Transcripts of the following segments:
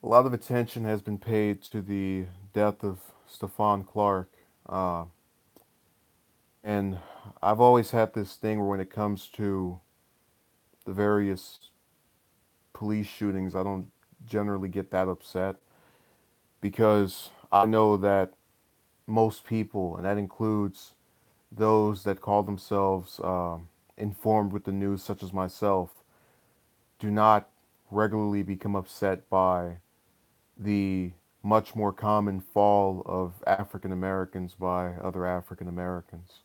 A lot of attention has been paid to the death of Stephon Clark. Uh, and I've always had this thing where when it comes to the various police shootings, I don't generally get that upset because I know that most people, and that includes those that call themselves informed with the news, such as myself, do not regularly become upset by the much more common fall of African Americans by other African Americans.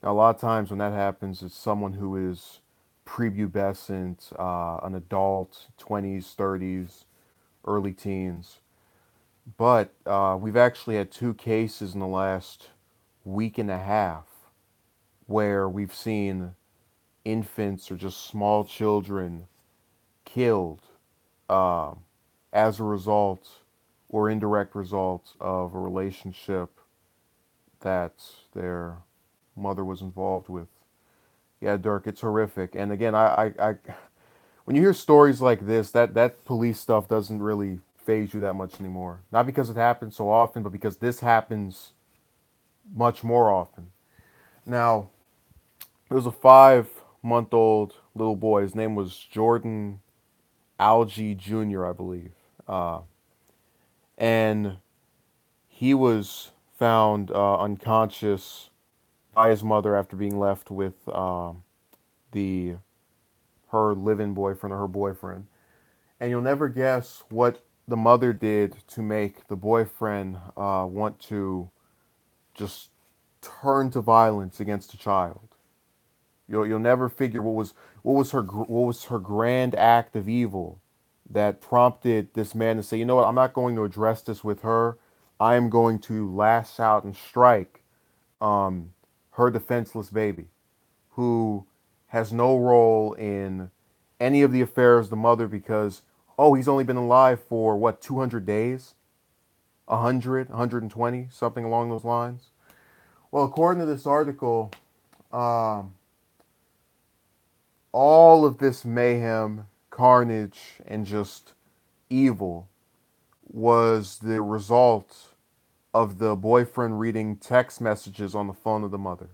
Now, a lot of times when that happens, it's someone who is prepubescent, an adult, 20s, 30s, early teens. But we've actually had two cases in the last week and a half where we've seen infants or just small children killed uh, as a result or indirect result of a relationship that their mother was involved with. Yeah, Dirk, it's horrific. And again, when you hear stories like this, that police stuff doesn't really phase you that much anymore. Not because it happens so often, but because this happens much more often. Now, there was a 5-month-old little boy. His name was Jordan Algie Jr., I believe. Uh, and he was found unconscious by his mother after being left with the her live-in boyfriend or her boyfriend. And you'll never guess what the mother did to make the boyfriend want to just turn to violence against the child. You'll never figure what was her grand act of evil that prompted this man to say, you know what, I'm not going to address this with her. I am going to lash out and strike um, her defenseless baby, who has no role in any of the affairs of the mother because, oh, he's only been alive for what, 200 days? 100, 120, something along those lines. Well, according to this article, um, all of this mayhem, carnage, and just evil was the result of the boyfriend reading text messages on the phone of the mother.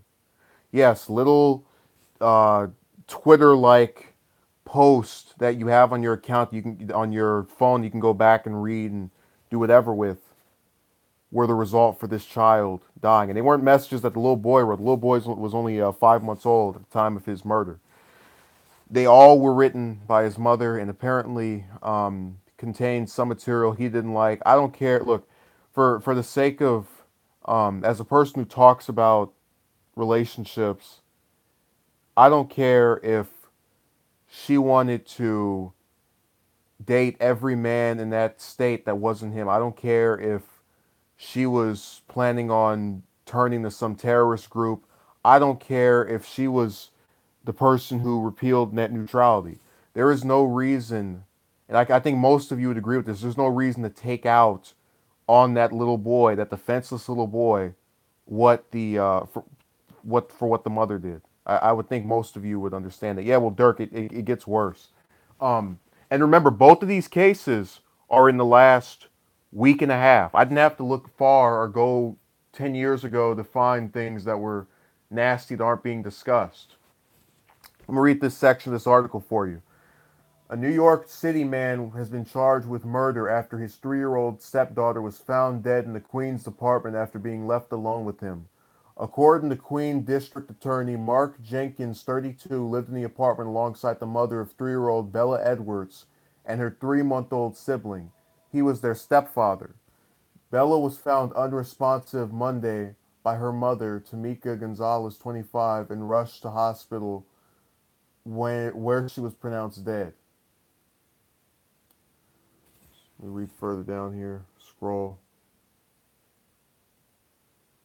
Yes, little uh, Twitter-like post that you have on your account, you can on your phone, you can go back and read and do whatever with, were the result for this child dying. And they weren't messages that the little boy wrote. The little boy was only 5 months old at the time of his murder. They all were written by his mother and apparently contained some material he didn't like. I don't care. Look, for the sake of, as a person who talks about relationships, I don't care if she wanted to date every man in that state that wasn't him. I don't care if she was planning on turning to some terrorist group. I don't care if she was the person who repealed net neutrality. There is no reason, and I think most of you would agree with this, there's no reason to take out on that little boy, that defenseless little boy, what the what the mother did. I would think most of you would understand that. Yeah, well, Dirk, it gets worse. Um, and remember, both of these cases are in the last week and a half. I didn't have to look far or go 10 years ago to find things that were nasty that aren't being discussed. I'm going to read this section of this article for you. A New York City man has been charged with murder after his 3-year-old stepdaughter was found dead in the Queens apartment after being left alone with him. According to Queen District Attorney Mark Jenkins, 32, lived in the apartment alongside the mother of 3-year-old Bella Edwards and her 3-month-old sibling. He was their stepfather. Bella was found unresponsive Monday by her mother, Tamika Gonzalez, 25, and rushed to hospital where she was pronounced dead. Let me read further down here. Scroll.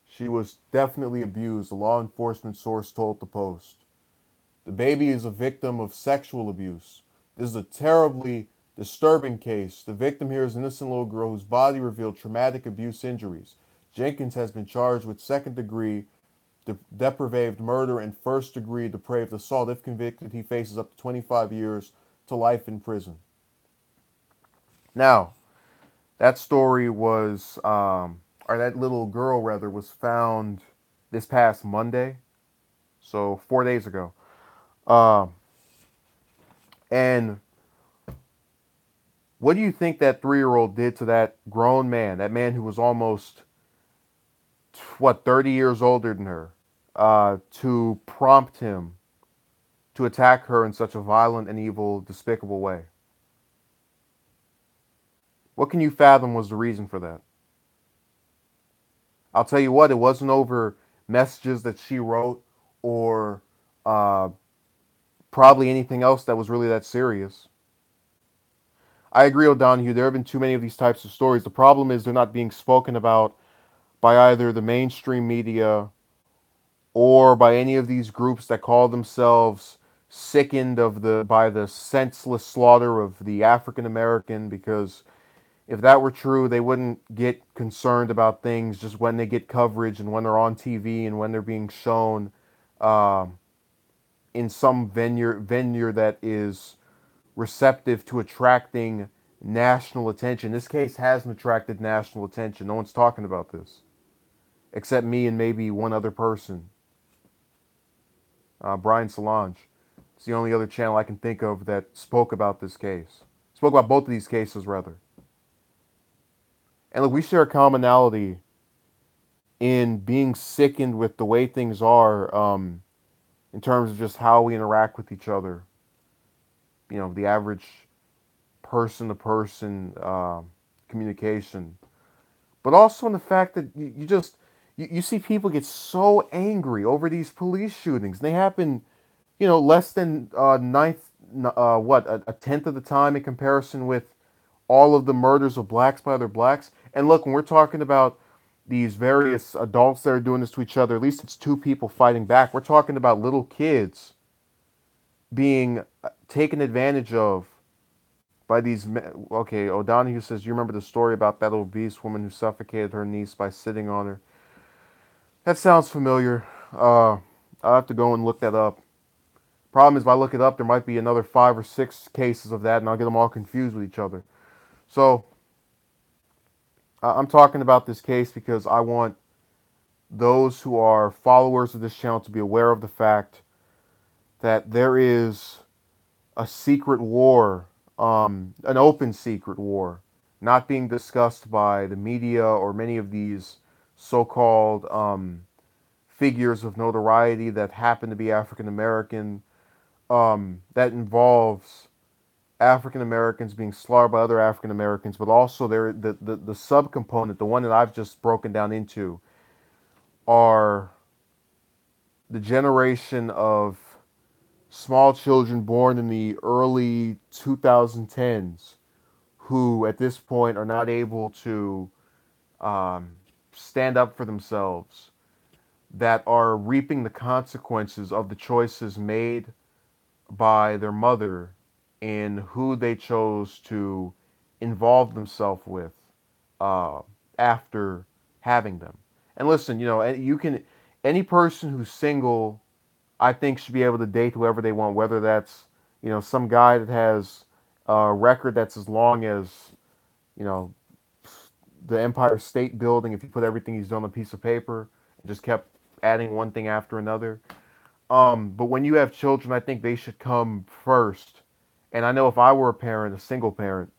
She was definitely abused, a law enforcement source told the Post. The baby is a victim of sexual abuse. This is a terribly disturbing case. The victim here is an innocent little girl whose body revealed traumatic abuse injuries. Jenkins has been charged with second-degree depraved murder and first-degree depraved assault. If convicted, he faces up to 25 years to life in prison. Now, That story was, or that little girl rather, was found this past Monday, so 4 days ago. Um, and what do you think that 3-year-old did to that grown man, that man who was almost, what, 30 years older than her, to prompt him to attack her in such a violent and evil, despicable way? What can you fathom was the reason for that? I'll tell you what, it wasn't over messages that she wrote or uh, probably anything else that was really that serious. I agree, O'Donohue. There have been too many of these types of stories. The problem is they're not being spoken about by either the mainstream media or by any of these groups that call themselves sickened of the by the senseless slaughter of the African American, because if that were true, they wouldn't get concerned about things just when they get coverage and when they're on TV and when they're being shown uh, in some venue that is receptive to attracting national attention. This case hasn't attracted national attention. No one's talking about this except me and maybe one other person, Brian Solange. It's the only other channel I can think of that spoke about this case. Spoke about both of these cases, rather. And look, we share a commonality in being sickened with the way things are, in terms of just how we interact with each other. You know, the average person to person communication, but also in the fact that you see people get so angry over these police shootings. They happen, less than a tenth of the time in comparison with all of the murders of blacks by other blacks. And look, when we're talking about these various adults that are doing this to each other, at least it's two people fighting back. We're talking about little kids being taken advantage of by these. Okay, O'Donohue says, you remember the story about that obese woman who suffocated her niece by sitting on her? That sounds familiar. I'll have to go and look that up. Problem is, if I look it up, there might be another 5 or 6 cases of that, and I'll get them all confused with each other. So I'm talking about this case because I want those who are followers of this channel to be aware of the fact that there is a secret war, an open secret war, not being discussed by the media or many of these so-called figures of notoriety that happen to be African American, that involves African Americans being slaughtered by other African Americans, but also the subcomponent, the one that I've just broken down into, are the generation of small children born in the early 2010s who at this point are not able to um, stand up for themselves, that are reaping the consequences of the choices made by their mother in who they chose to involve themselves with uh, after having them. And listen, any person who's single, I think, should be able to date whoever they want, whether that's, some guy that has a record that's as long as, you know, the Empire State Building, if you put everything he's done on a piece of paper and just kept adding one thing after another. But when you have children, I think they should come first. And I know if I were a parent, a single parent,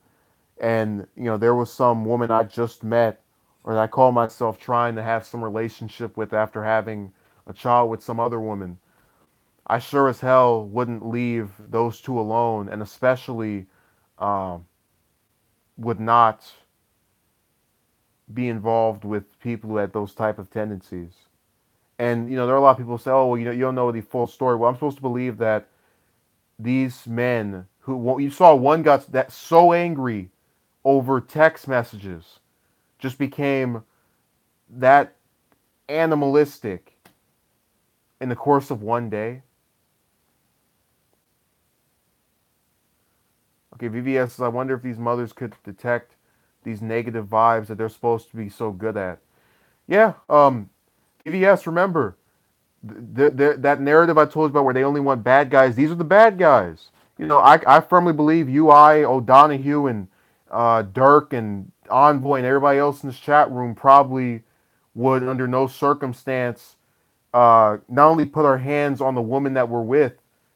and there was some woman I just met, or that I call myself trying to have some relationship with after having a child with some other woman, I sure as hell wouldn't leave those two alone, and especially um, would not be involved with people who had those type of tendencies. And there are a lot of people who say, "Oh, well, you don't know the full story." Well, I'm supposed to believe that these men who, well, you saw one got that so angry over text messages, just became that animalistic in the course of one day. Okay, VVS says, I wonder if these mothers could detect these negative vibes that they're supposed to be so good at. Yeah, VVS, remember, that narrative I told you about where they only want bad guys, these are the bad guys. I firmly believe UI, O'Donohue, and Dirk, and Envoy and everybody else in this chat room probably would, under no circumstance, not only put our hands on the woman that we're with,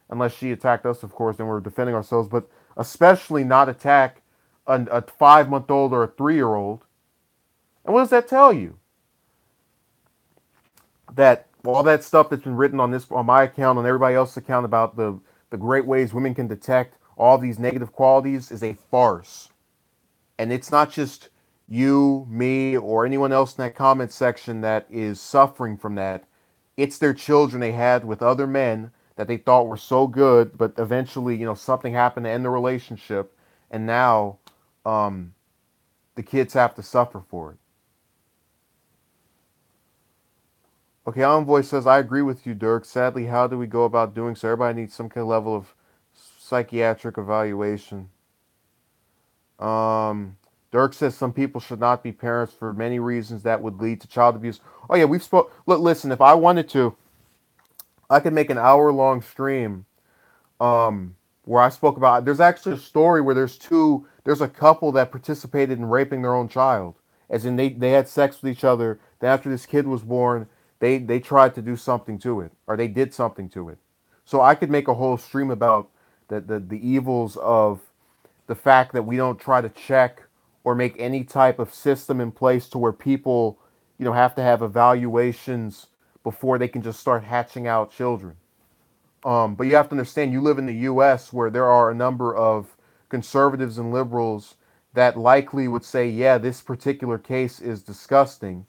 unless she attacked us, of course, and we're defending ourselves, but especially not attack a 5 month old or a 3 year old. And what does that tell you? That all that stuff that's been written on this, on my account, on everybody else's account, about the great ways women can detect all these negative qualities is a farce. And it's not just you, me, or anyone else in that comment section that is suffering from that. It's their children they had with other men that they thought were so good, but eventually, something happened to end the relationship, and now um, the kids have to suffer for it. Okay, Envoy says, I agree with you, Dirk. Sadly, how do we go about doing so? Everybody needs some kind of level of psychiatric evaluation. Dirk says some people should not be parents for many reasons that would lead to child abuse. Oh yeah, we've spoke. Look, listen. If I wanted to, I could make an hour-long stream where I spoke about. There's actually a story where there's a couple that participated in raping their own child, as in they had sex with each other. Then after this kid was born, they tried to do something to it, or they did something to it. So I could make a whole stream about the evils of the fact that we don't try to check or make any type of system in place to where people, have to have evaluations before they can just start hatching out children. But you have to understand, you live in the U.S. where there are a number of conservatives and liberals that likely would say, yeah, this particular case is disgusting,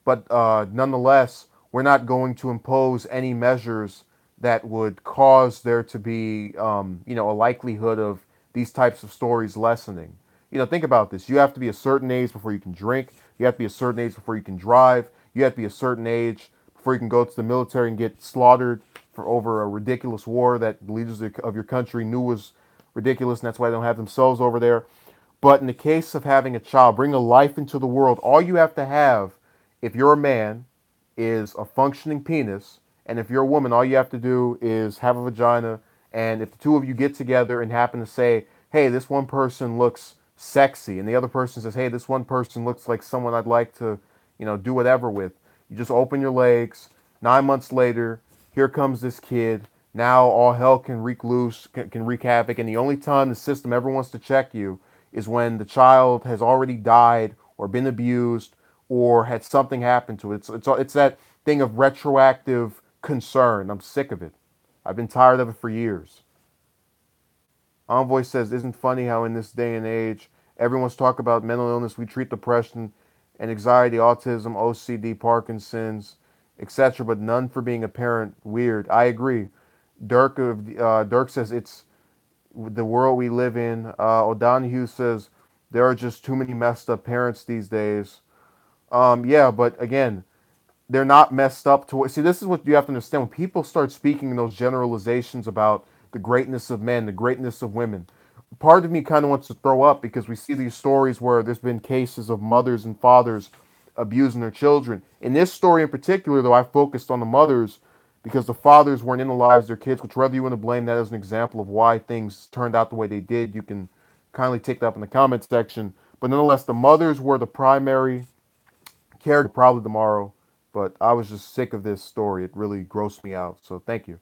but nonetheless, we're not going to impose any measures that would cause there to be, a likelihood of these types of stories lessening. Think about this. You have to be a certain age before you can drink. You have to be a certain age before you can drive. You have to be a certain age before you can go to the military and get slaughtered for over a ridiculous war that the leaders of your country knew was ridiculous, and that's why they don't have themselves over there. But in the case of having a child, bring a life into the world, all you have to have, if you're a man, is a functioning penis. And if you're a woman, all you have to do is have a vagina. And if the two of you get together and happen to say, hey, this one person looks sexy, and the other person says, hey, this one person looks like someone I'd like to, do whatever with, you just open your legs. 9 months later, here comes this kid. Now all hell can wreak loose, can wreak havoc. And the only time the system ever wants to check you is when the child has already died or been abused or had something happen to it. It's that thing of retroactive concern. I'm sick of it. I've been tired of it for years. Envoy says, isn't funny how in this day and age, everyone's talking about mental illness. We treat depression and anxiety, autism, OCD, Parkinson's, etc., but none for being a parent. Weird. I agree. Dirk says it's the world we live in. O'Donohue says there are just too many messed up parents these days. Yeah, but again, they're not messed up to see. This is what you have to understand. When people start speaking in those generalizations about the greatness of men, the greatness of women, part of me kind of wants to throw up because we see these stories where there's been cases of mothers and fathers abusing their children. In this story in particular, though, I focused on the mothers because the fathers weren't in the lives of their kids, which whether you want to blame that as an example of why things turned out the way they did, you can kindly take that up in the comment section. But nonetheless, the mothers were the primary character probably tomorrow. But I was just sick of this story. It really grossed me out. So thank you.